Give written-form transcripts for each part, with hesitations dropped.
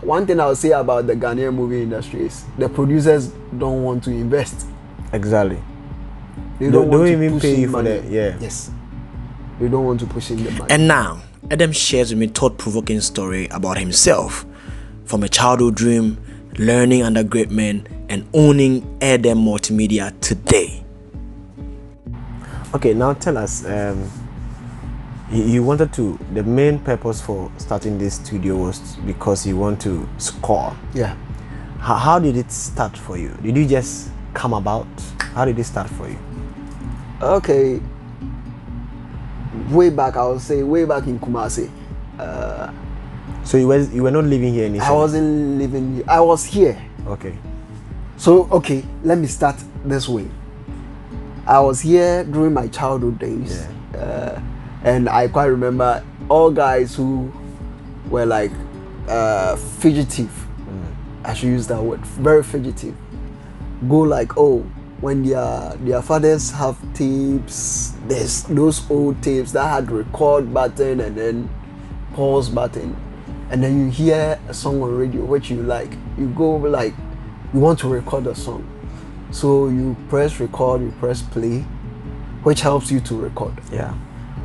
One thing I'll say about the Ghanaian movie industry is the producers don't want to invest. Exactly. They don't want to even push pay in you for money. that. Yeah. Yes. They don't want to push in the money. And now, Edem shares with me a thought-provoking story about himself, from a childhood dream, learning under great men, and owning AIR THEM Multimedia today. Okay, now tell us. You wanted to. The main purpose for starting this studio was because you want to score. Yeah. How did it start for you? Did you just come about? How did it start for you? Okay. Way back, I would say way back in Kumasi. So you were not living here initially? I wasn't living here. I was here. Okay. So okay, let me start this way. I was here during my childhood days. Yeah. And I quite remember all guys who were like fugitive. I should use that word. Very fugitive. Go like, oh, when their fathers have tapes, there's those old tapes that had record button and then pause button, and then you hear a song on radio which you like. You go like, you want to record a song, so you press record, you press play, which helps you to record. Yeah.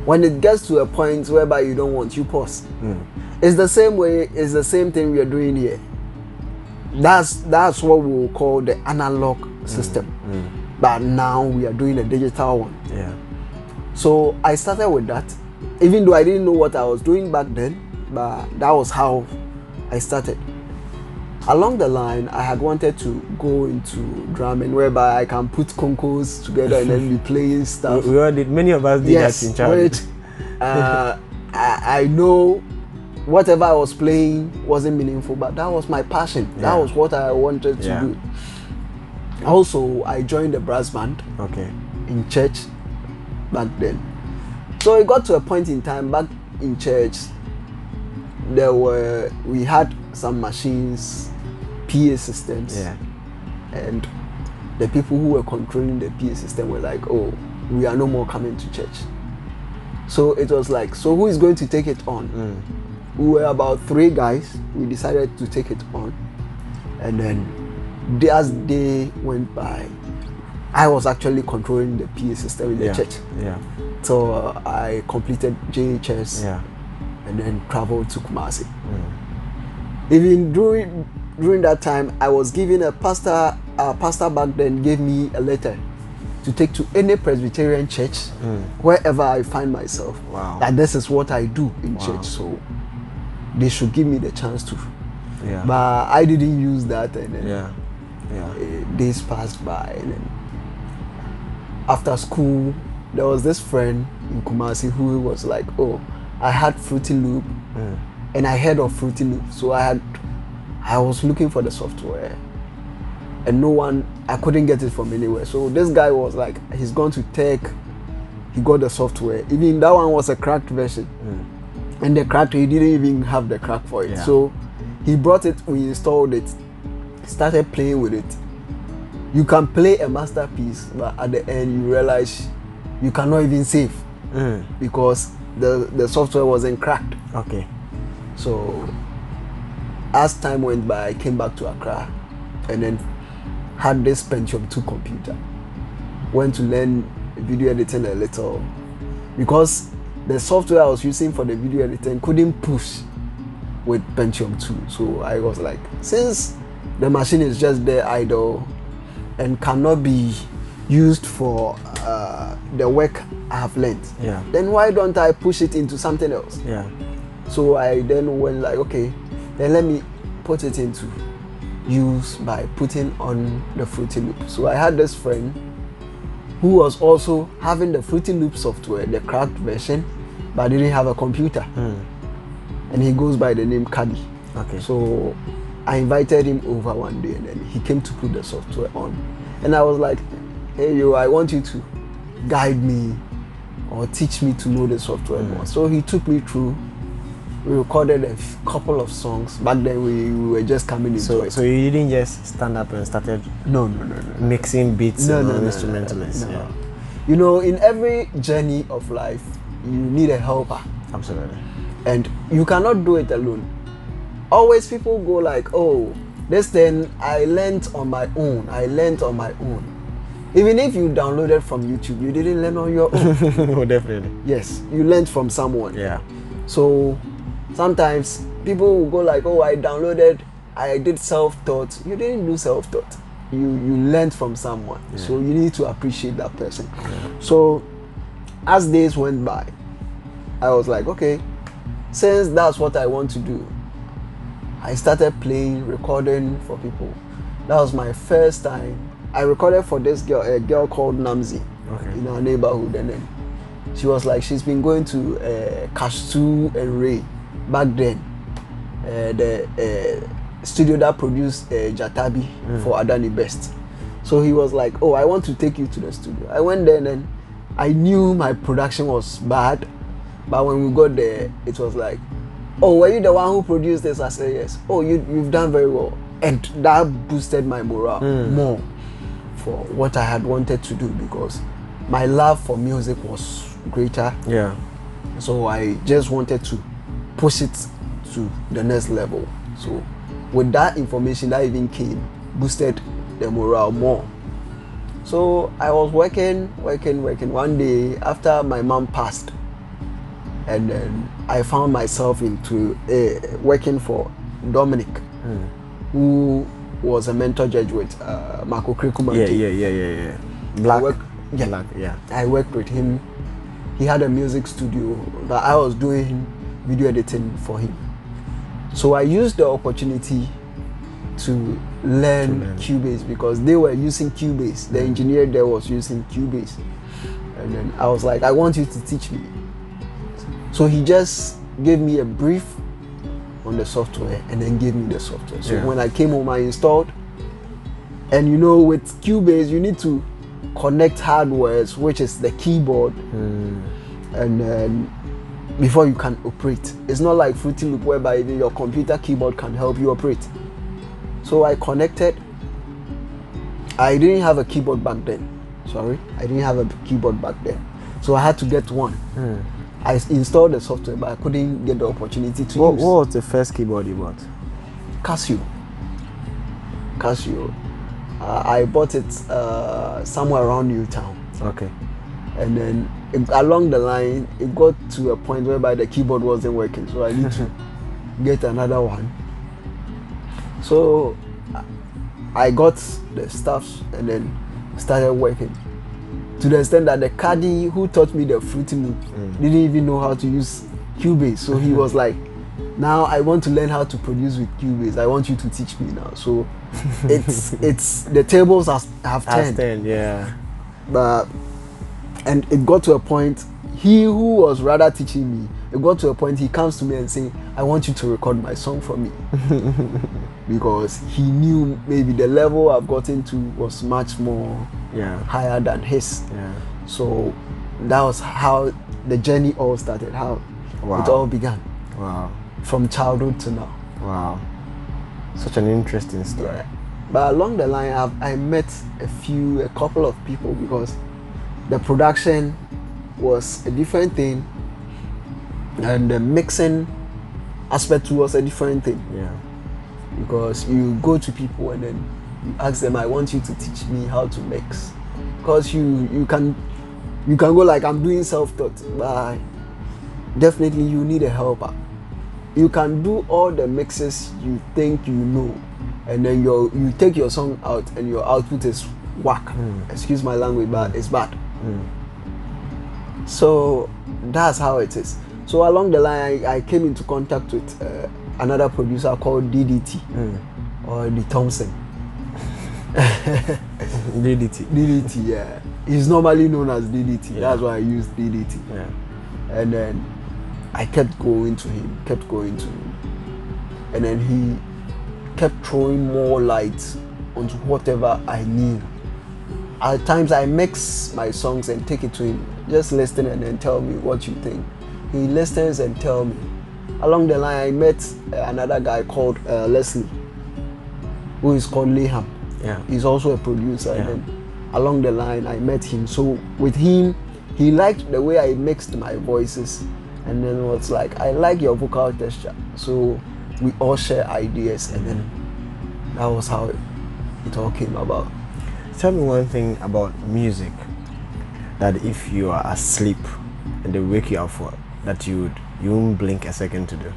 When it gets to a point whereby you don't want, you pause. It's the same way. It's the same thing we are doing here. That's what we will call the analog system. But now we are doing a digital one. Yeah. So I started with that, even though I didn't know what I was doing back then, but that was how I started. Along the line, I had wanted to go into drumming, whereby I can put conchos together and then be playing stuff. We all did. Many of us did that in childhood. I know whatever I was playing wasn't meaningful, but that was my passion. Yeah. That was what I wanted to do. Also, I joined the brass band. Okay. In church back then. So it got to a point in time back in church, we had some machines, PA systems. Yeah. And the people who were controlling the PA system were like, oh, we are no more coming to church. So it was like, so who is going to take it on? We were about 3 guys. We decided to take it on. And then as day went by, I was actually controlling the PA system in the church. Yeah. So I completed JHS and then traveled to Kumasi. Even during that time, I was given a pastor back then gave me a letter to take to any Presbyterian church wherever I find myself. Wow. That this is what I do in church. So they should give me the chance to. Yeah. But I didn't use that, and then days passed by, and then after school, there was this friend in Kumasi who was like, oh, I had Fruity Loop, and I heard of Fruity Loop, so I was looking for the software, and I couldn't get it from anywhere. So this guy was like, he's gone to Tech, he got the software. Even that one was a cracked version, and the cracked, he didn't even have the crack for it. So he brought it, we installed it, started playing with it. You can play a masterpiece, but at the end you realize you cannot even save because the software wasn't cracked. Okay. So as time went by, I came back to Accra and then had this Pentium 2 computer. Went to learn video editing a little because the software I was using for the video editing couldn't push with Pentium 2. So I was like, since the machine is just there idle and cannot be used for the work I have learned, then why don't I push it into something else? So I then went like, okay, then let me put it into use by putting on the Fruity Loop. So I had this friend who was also having the Fruity Loop software, the cracked version, but didn't have a computer. And he goes by the name Caddy. Okay. So I invited him over one day and then he came to put the software on. And I was like, hey, I want you to guide me or teach me to know the software more. So he took me through. We recorded a couple of songs. Back then we were just coming into it. So you didn't just stand up and started mixing beats and instrumentalists. No. You know, in every journey of life, you need a helper. Absolutely. And you cannot do it alone. always people go like, oh, this thing I learned on my own. Even if you downloaded from YouTube, you didn't learn on your own. No, definitely. Yes, you learned from someone. Yeah. So sometimes people will go like, oh, I did self-taught. You didn't do self-taught. You learned from someone. Yeah. So you need to appreciate that person. Yeah. So as days went by, I was like, okay, since that's what I want to do, I started playing, recording for people. That was my first time. I recorded for this girl, a girl called Namzi, in our neighborhood, and then she was like, she's been going to Kastu and Ray back then, the studio that produced Jatabi for Adani Best. So he was like, oh, I want to take you to the studio. I went there, and then I knew my production was bad, but when we got there, it was like, oh, were you the one who produced this? I said, yes. Oh, you've done very well. And that boosted my morale more for what I had wanted to do, because my love for music was greater. Yeah. So I just wanted to push it to the next level. So with that information that even came, boosted the morale more. So I was working. One day after my mom passed, and then I found myself into working for Dominic, who was a mentor judge with Marco Krikuman. Yeah. Black. I worked with him. He had a music studio that I was doing video editing for him. So I used the opportunity to learn Cubase, because they were using Cubase. The engineer there was using Cubase. And then I was like, I want you to teach me. So he just gave me a brief on the software and then gave me the software. So when I came home, I installed. And you know, with Cubase, you need to connect hardwares, which is the keyboard, and then before you can operate. It's not like Fruity Loop whereby even your computer keyboard can help you operate. So I connected. I didn't have a keyboard back then. I didn't have a keyboard back then. So I had to get one. I installed the software, but I couldn't get the opportunity to use. What was the first keyboard you bought? Casio. I bought it somewhere around Newtown. Okay. And then along the line, it got to a point whereby the keyboard wasn't working. So I need to get another one. So I got the stuff and then started working. To the extent that the caddy who taught me the Fruity Loop didn't even know how to use Cubase. So he was like, now I want to learn how to produce with Cubase. I want you to teach me now. So it's the tables have turned. Yeah. And it got to a point, he who was rather teaching me, it got to a point he comes to me and say, I want you to record my song for me. Because he knew maybe the level I've gotten to was much more higher than his. Yeah. So that was how the journey all started, how it all began. Wow. From childhood to now. Wow. Such an interesting story. Yeah. But along the line, I met a couple of people, because the production was a different thing and the mixing aspect was a different thing. Yeah. Because you go to people and then you ask them, I want you to teach me how to mix. Because you can go like, I'm doing self-taught, but definitely you need a helper. You can do all the mixes you think you know, and then you take your song out and your output is whack. Excuse my language, but it's bad. So that's how it is. So along the line, I came into contact with another producer called DDT or the Thompson. DDT, yeah. He's normally known as DDT. Yeah. That's why I used DDT. Yeah. And then I kept going to him. And then he kept throwing more light onto whatever I knew. At times I mix my songs and take it to him. Just listen and then tell me what you think. He listens and tell me. Along the line, I met another guy called Leslie, who is called Leham. Yeah. He's also a producer. Yeah. And then along the line, I met him. So with him, he liked the way I mixed my voices. And then was like, I like your vocal texture. So we all share ideas, and then that was how it all came about. Tell me one thing about music that if you are asleep and they wake you up for, that you won't blink a second to do.